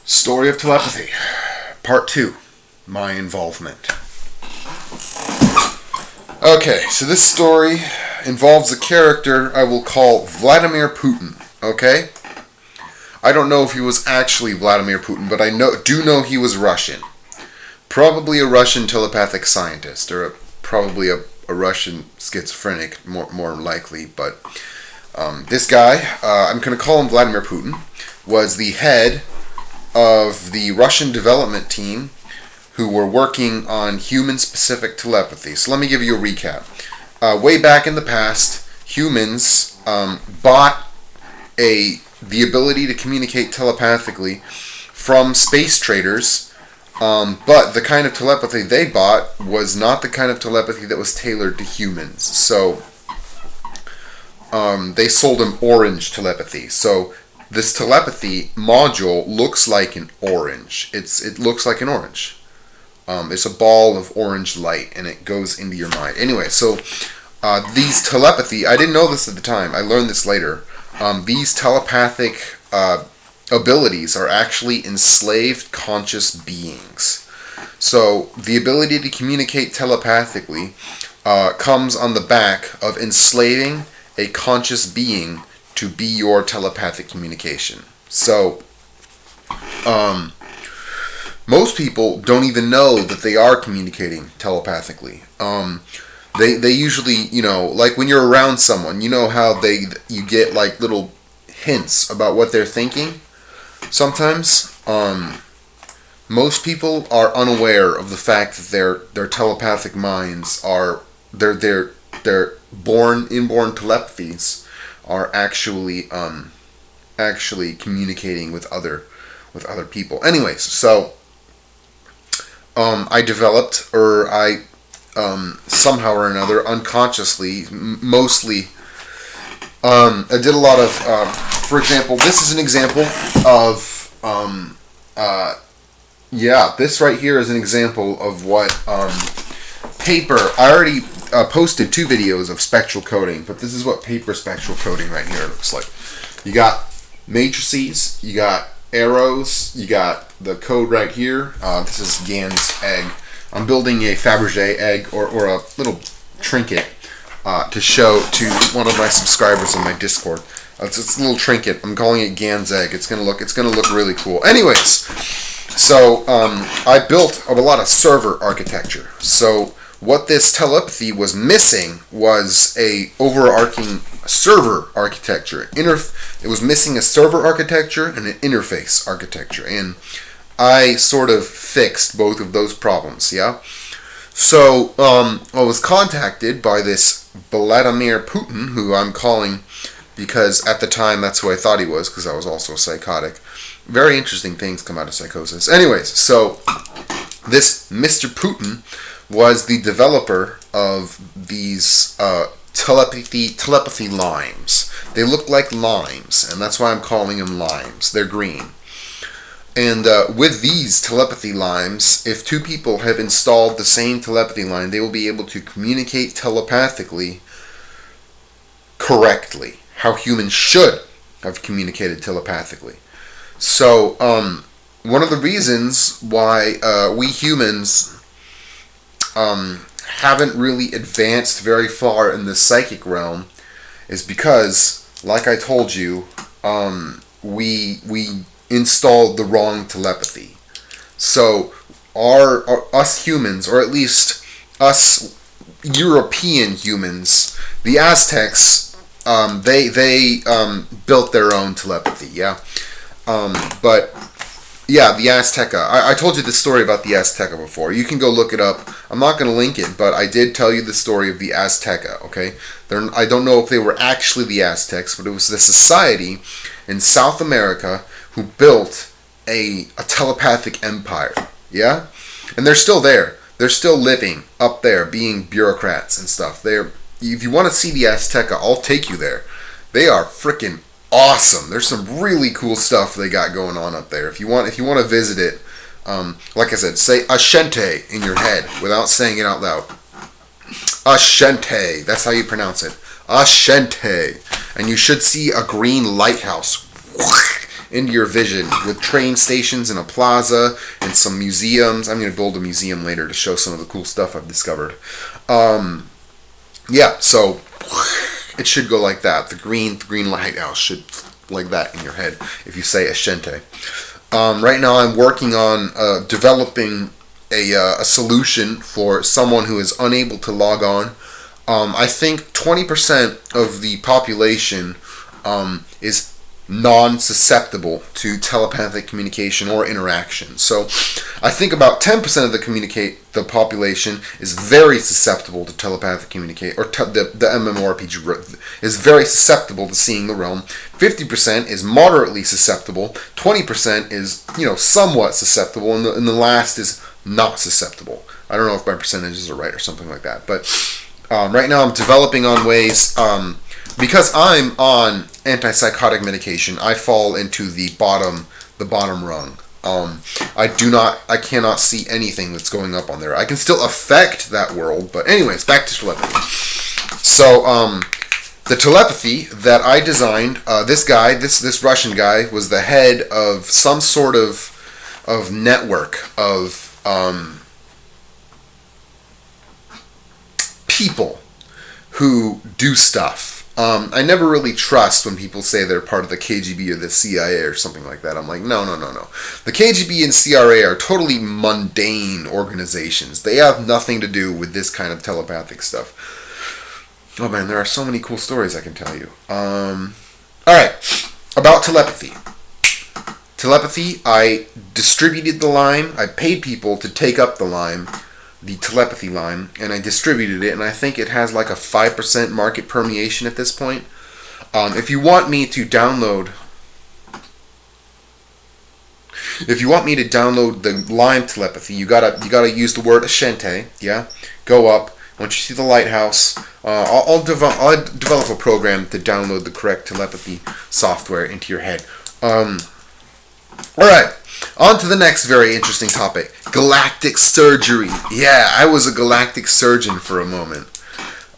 Story of Telepathy, Part 2, My Involvement. Okay, so this story involves a character I will call Vladimir Putin, okay? I don't know if he was actually Vladimir Putin, but I do know he was Russian. Probably a Russian telepathic scientist, or probably a Russian schizophrenic, more likely, but this guy, I'm going to call him Vladimir Putin, was the head of the Russian development team who were working on human-specific telepathy. So let me give you a recap. Way back in the past, humans bought the ability to communicate telepathically from space traders, but the kind of telepathy they bought was not the kind of telepathy that was tailored to humans. So they sold them orange telepathy. So this telepathy module looks like an orange. It looks like an orange. It's a ball of orange light, and it goes into your mind. Anyway, so these telepathy, I didn't know this at the time. I learned this later. These telepathic abilities are actually enslaved conscious beings. So the ability to communicate telepathically comes on the back of enslaving a conscious being to be your telepathic communication. So, most people don't even know that they are communicating telepathically. They usually, like when you're around someone, you know how you get like little hints about what they're thinking. Sometimes, most people are unaware of the fact that their telepathic minds are their inborn telepathies are actually communicating with other people. Anyways, so I developed, or I somehow or another, unconsciously, mostly, I did a lot of, for example, this is an example of, this right here is an example of what paper. I already posted 2 videos of spectral coding, but this is what paper spectral coding right here looks like. You got matrices, you got arrows, you got the code right here. This is Gans egg. I'm building a Fabergé egg, or a little trinket to show to one of my subscribers on my Discord. It's a little trinket. I'm calling it Gans egg. It's gonna look really cool. Anyways, so I built a lot of server architecture. So what this telepathy was missing was a overarching server architecture. It was missing a server architecture and an interface architecture, and I sort of fixed both of those problems. Yeah. So I was contacted by this Vladimir Putin, who I'm calling because at the time that's who I thought he was, because I was also psychotic. Very interesting things come out of psychosis. Anyways, so this Mr. Putin was the developer of these telepathy limes. They look like limes, and that's why I'm calling them limes. They're green. And with these telepathy limes, if 2 people have installed the same telepathy line, they will be able to communicate telepathically correctly, how humans should have communicated telepathically. So, one of the reasons why we humans haven't really advanced very far in the psychic realm is because, like I told you, we installed the wrong telepathy. So us humans, or at least us European humans, the Aztecs, they built their own telepathy. Yeah, but. Yeah, the Azteca. I told you the story about the Azteca before. You can go look it up. I'm not going to link it, but I did tell you the story of the Azteca, okay? I don't know if they were actually the Aztecs, but it was the society in South America who built a telepathic empire, yeah? And they're still there. They're still living up there, being bureaucrats and stuff. If you want to see the Azteca, I'll take you there. They are freaking awesome. There's some really cool stuff they got going on up there. If you want to visit it, like I said, say Ashente in your head without saying it out loud. Ashente. That's how you pronounce it. Ashente. And you should see a green lighthouse into your vision with train stations and a plaza and some museums. I'm going to build a museum later to show some of the cool stuff I've discovered. Yeah, so it should go like that. The green lighthouse should like that in your head if you say Ashente. Right now I'm working on developing a solution for someone who is unable to log on. I think 20% of the population is non-susceptible to telepathic communication or interaction. So I think about 10% of the population is very susceptible to telepathic communication, or the MMORPG is very susceptible to seeing the realm. 50% is moderately susceptible. 20% is, somewhat susceptible, and the last is not susceptible. I don't know if my percentages are right or something like that, but right now I'm developing on ways, because I'm on antipsychotic medication, I fall into the bottom rung. I cannot see anything that's going up on there. I can still affect that world, but anyways, back to telepathy. So, the telepathy that I designed, this Russian guy was the head of some sort of network of people who do stuff. I never really trust when people say they're part of the KGB or the CIA or something like that. I'm like, no. The KGB and CIA are totally mundane organizations. They have nothing to do with this kind of telepathic stuff. Oh man, there are so many cool stories I can tell you. Alright, about telepathy. Telepathy, I distributed the lime. I paid people to take up the lime, the telepathy lime, and I distributed it, and I think it has like a 5% market permeation at this point. If you want me to download the lime telepathy, you gotta use the word Ashente. Yeah, go up. Once you see the lighthouse, I'll develop a program to download the correct telepathy software into your head. Alright, on to the next very interesting topic. Galactic surgery. Yeah, I was a galactic surgeon for a moment.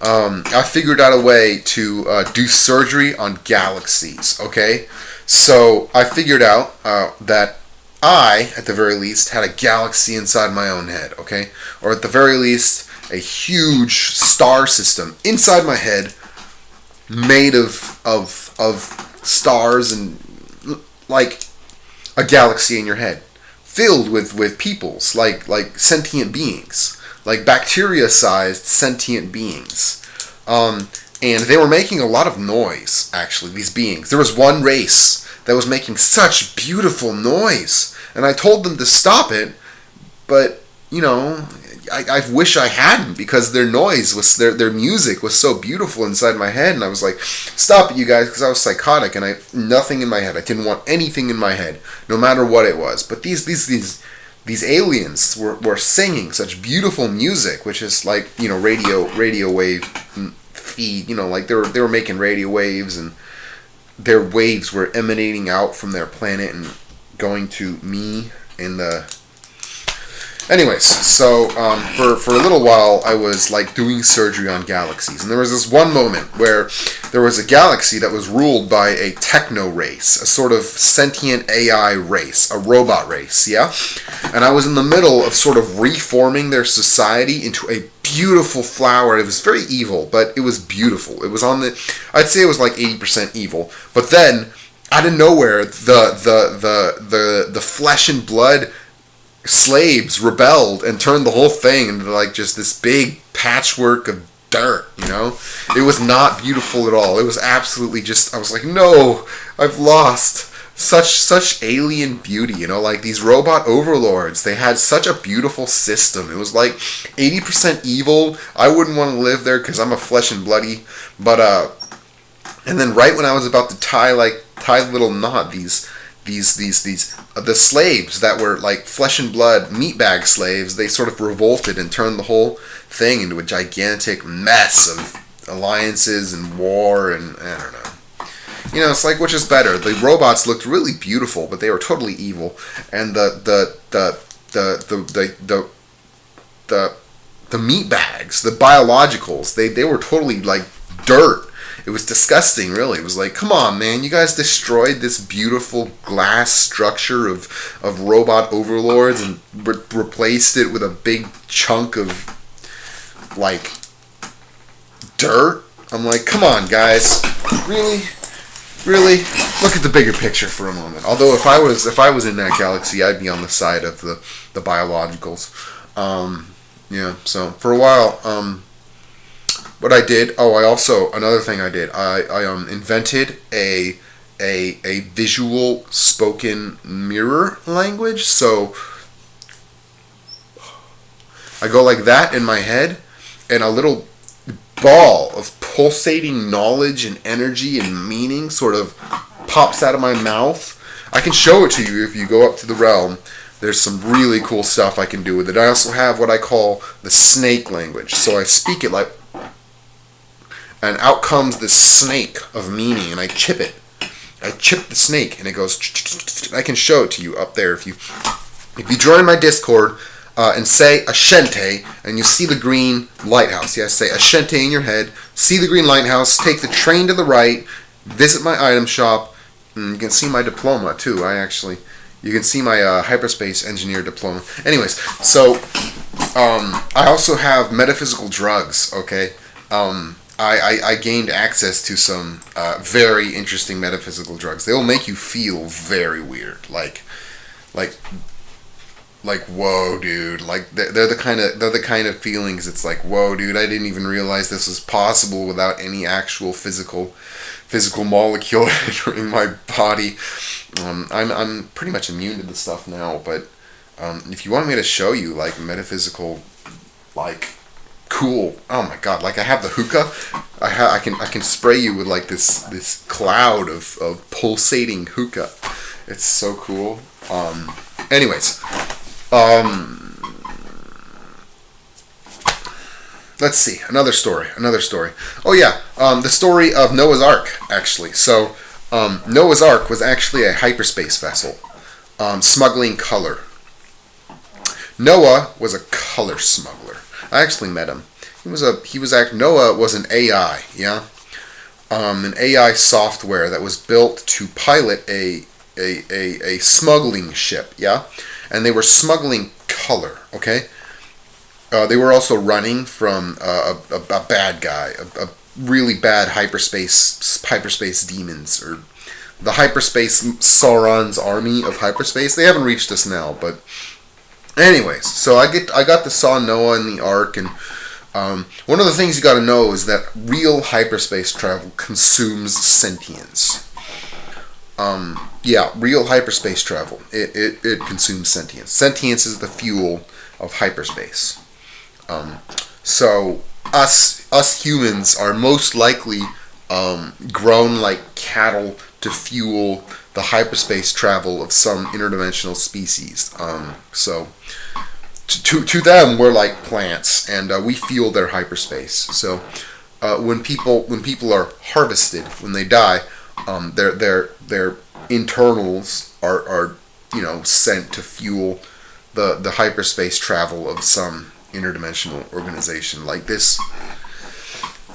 I figured out a way to do surgery on galaxies, okay? So, I figured out that I, at the very least, had a galaxy inside my own head, okay? Or at the very least, a huge star system inside my head made of stars and like a galaxy in your head filled with peoples, like sentient beings, like bacteria-sized sentient beings. And they were making a lot of noise, actually, these beings. There was one race that was making such beautiful noise, and I told them to stop it, but, I wish I hadn't, because their noise was, their music was so beautiful inside my head, and I was like, stop it, you guys, because I was psychotic, and nothing in my head. I didn't want anything in my head, no matter what it was. But these aliens were singing such beautiful music, which is like, radio wave feed, like they were making radio waves, and their waves were emanating out from their planet and going to me in the... Anyways, so for a little while I was like doing surgery on galaxies, and there was this one moment where there was a galaxy that was ruled by a techno race, a sort of sentient AI race, a robot race, yeah? And I was in the middle of sort of reforming their society into a beautiful flower. It was very evil, but it was beautiful. It was I'd say it was like 80% evil. But then, out of nowhere, the flesh and blood slaves rebelled and turned the whole thing into like just this big patchwork of dirt, It was not beautiful at all. It was absolutely just, I was like, no, I've lost such alien beauty, like these robot overlords. They had such a beautiful system. It was like 80% evil. I wouldn't want to live there because I'm a flesh and bloody, but and then right when I was about to tie the little knot, the slaves that were like flesh and blood meatbag slaves, they sort of revolted and turned the whole thing into a gigantic mess of alliances and war, and I don't know. It's like, which is better? The robots looked really beautiful, but they were totally evil, and the meatbags, the biologicals, they were totally like dirt It was disgusting, really. It was like, come on, man, you guys destroyed this beautiful glass structure of robot overlords and replaced it with a big chunk of, like, dirt. I'm like, come on, guys, really? Really, look at the bigger picture for a moment. Although if I was in that galaxy, I'd be on the side of the biologicals. Yeah. So for a while, what I did. Oh, another thing I did. I invented a visual spoken mirror language. So I go like that in my head, and a little ball of pulsating knowledge and energy and meaning sort of pops out of my mouth. I can show it to you if you go up to the realm. There's some really cool stuff I can do with it. I also have what I call the snake language. So I speak it like, and out comes this snake of meaning, and I chip it. I chip the snake, and it goes. I can show it to you up there if you join my Discord. And say Ashente, and you see the green lighthouse. Yes, say Ashente in your head. See the green lighthouse. Take the train to the right. Visit my item shop. And you can see my diploma too. You can see my hyperspace engineer diploma. Anyways, so I also have metaphysical drugs. Okay, I gained access to some very interesting metaphysical drugs. They will make you feel very weird, like whoa, dude. Like they're the kind of feelings. It's like, whoa, dude. I didn't even realize this was possible without any actual physical molecule entering my body. I'm pretty much immune to this stuff now. But if you want me to show you like metaphysical, like cool. Oh my god. Like I have the hookah. I can spray you with like this cloud of pulsating hookah. It's so cool. Anyways. Let's see. Another story. Oh yeah, the story of Noah's Ark, actually. So, Noah's Ark was actually a hyperspace vessel, smuggling color. Noah was a color smuggler. I actually met him. Noah was an AI, yeah? An AI software that was built to pilot a smuggling ship, yeah? And they were smuggling color, okay? They were also running from a bad guy, a really bad hyperspace demons, or the hyperspace Sauron's army of hyperspace. They haven't reached us now, but anyways, so I got to saw Noah in the Ark, and one of the things you got to know is that real hyperspace travel consumes sentience. Yeah, real hyperspace travel. It consumes sentience. Sentience is the fuel of hyperspace. So us humans are most likely grown like cattle to fuel the hyperspace travel of some interdimensional species. So to them we're like plants, and we fuel their hyperspace. So when people are harvested, when they die, their internals are sent to fuel the hyperspace travel of some interdimensional organization like this.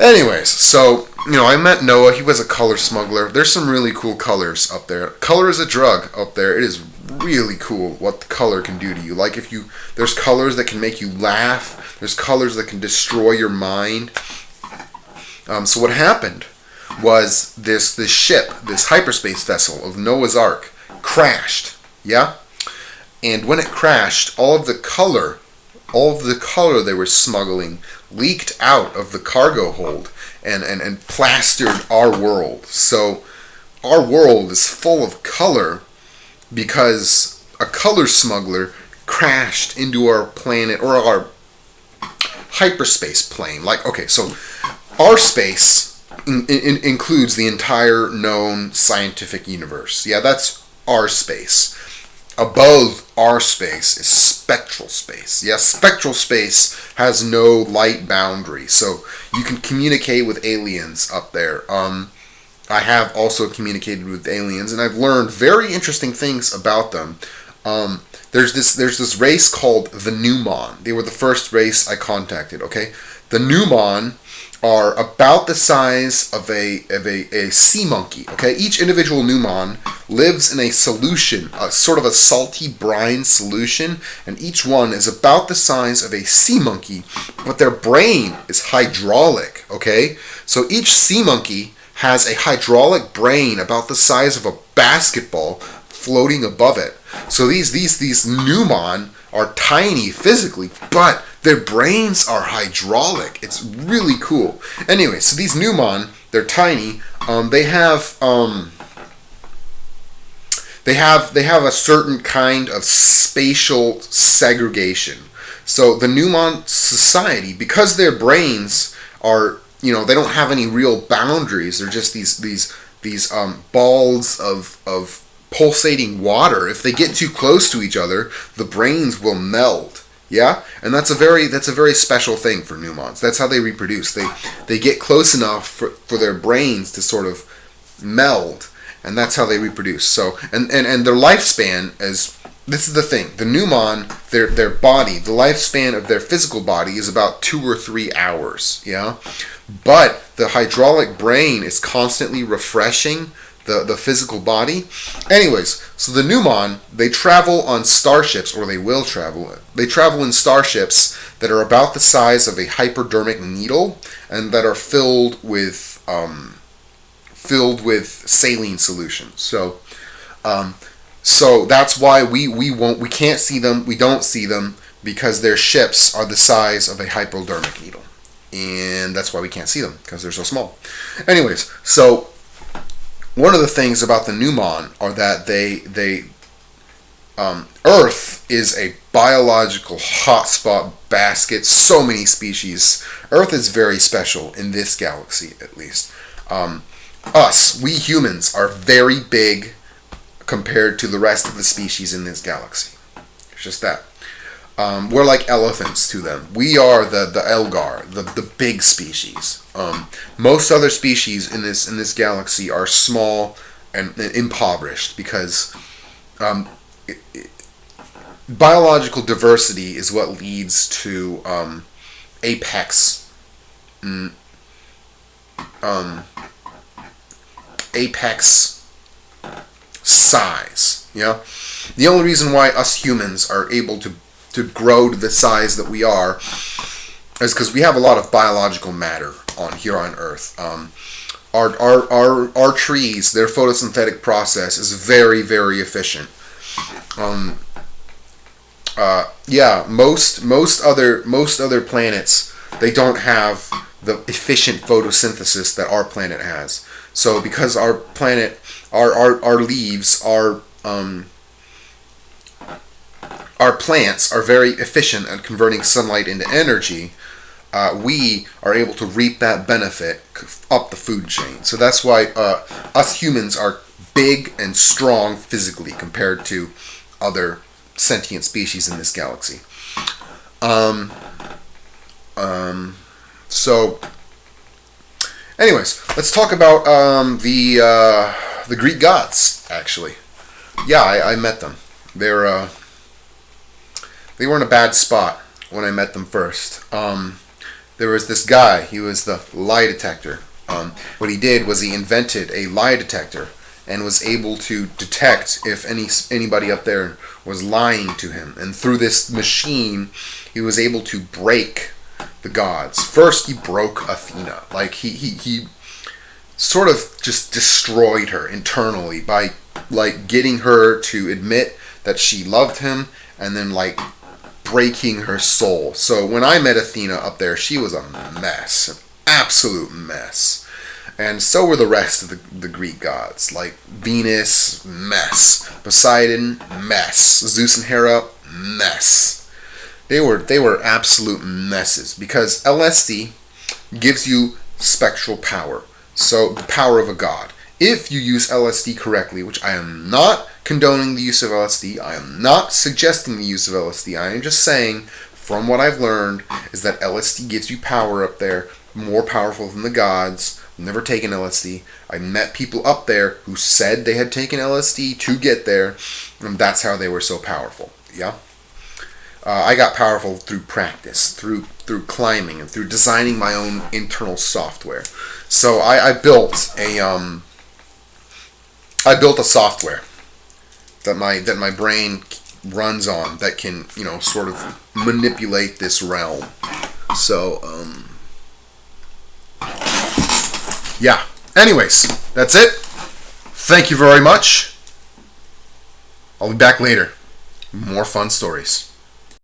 Anyways, so I met Noah. He was a color smuggler. There's some really cool colors up there. Color is a drug up there. It is really cool what the color can do to you. Like there's colors that can make you laugh. There's colors that can destroy your mind. So what happened was this ship, this hyperspace vessel of Noah's Ark, crashed. Yeah? And when it crashed, all of the color they were smuggling leaked out of the cargo hold and plastered our world. So our world is full of color because a color smuggler crashed into our planet, or our hyperspace plane. Like, okay, so our space includes the entire known scientific universe. Yeah, that's our space. Above our space is spectral space. Yeah, spectral space has no light boundary, so you can communicate with aliens up there. I have also communicated with aliens, and I've learned very interesting things about them. There's this race called the Newmon. They were the first race I contacted. Okay, the Newmon are about the size of a sea monkey. Okay, each individual Newmon lives in a solution, a sort of a salty brine solution, and each one is about the size of a sea monkey, but their brain is hydraulic. Okay, so each sea monkey has a hydraulic brain about the size of a basketball floating above it. So these Newmon are tiny physically, but their brains are hydraulic. It's really cool. Anyway, so these Newmon, they're tiny. They have a certain kind of spatial segregation. So the Newmon society, because their brains are, they don't have any real boundaries. They're just these balls of pulsating water. If they get too close to each other, the brains will meld. Yeah, and that's a very special thing for Newmons. That's how they reproduce. They get close enough for their brains to sort of meld, and that's how they reproduce. So and their lifespan is, this is the thing. The Newmon, their body, the lifespan of their physical body is about 2 or 3 hours. Yeah, but the hydraulic brain is constantly refreshing the physical body. Anyways, so the Newmon, they travel on starships, or they will travel. They travel in starships that are about the size of a hypodermic needle and that are filled with saline solution. So that's why we can't see them. We don't see them because their ships are the size of a hypodermic needle, and that's why we can't see them, because they're so small. Anyways, so one of the things about the Newmon are that Earth is a biological hotspot basket. So many species. Earth is very special in this galaxy, at least. We humans, are very big compared to the rest of the species in this galaxy. It's just that. We're like elephants to them. We are the Elgar, the big species. Most other species in this galaxy are small and impoverished because biological diversity is what leads to apex size. Yeah, the only reason why us humans are able to grow to the size that we are is because we have a lot of biological matter here on Earth. Our trees, their photosynthetic process is very, very efficient. Most other planets, they don't have the efficient photosynthesis that our planet has. So because our planet, our leaves, our plants are very efficient at converting sunlight into energy, we are able to reap that benefit up the food chain. So that's why us humans are big and strong physically compared to other sentient species in this galaxy. So, anyways, let's talk about the Greek gods. Actually, yeah, I met them. They were in a bad spot when I met them first. There was this guy. He was the lie detector. What he did was he invented a lie detector and was able to detect if anybody up there was lying to him. And through this machine, he was able to break the gods. First, he broke Athena. Like he sort of just destroyed her internally by getting her to admit that she loved him, and then breaking her soul. So when I met Athena up there, she was a mess, an absolute mess. And so were the rest of the Greek gods, like Venus, mess. Poseidon, mess. Zeus and Hera, mess. They were absolute messes, because LSD gives you spectral power. So the power of a god. If you use LSD correctly, which I am not condoning the use of LSD, I am not suggesting the use of LSD, I am just saying, from what I've learned, is that LSD gives you power up there, more powerful than the gods. I've never taken LSD. I met people up there who said they had taken LSD to get there, and that's how they were so powerful. Yeah? I got powerful through practice, through climbing, and through designing my own internal software. So I built a software that my brain runs on that can, sort of manipulate this realm. So yeah. Anyways, that's it. Thank you very much. I'll be back later. More fun stories.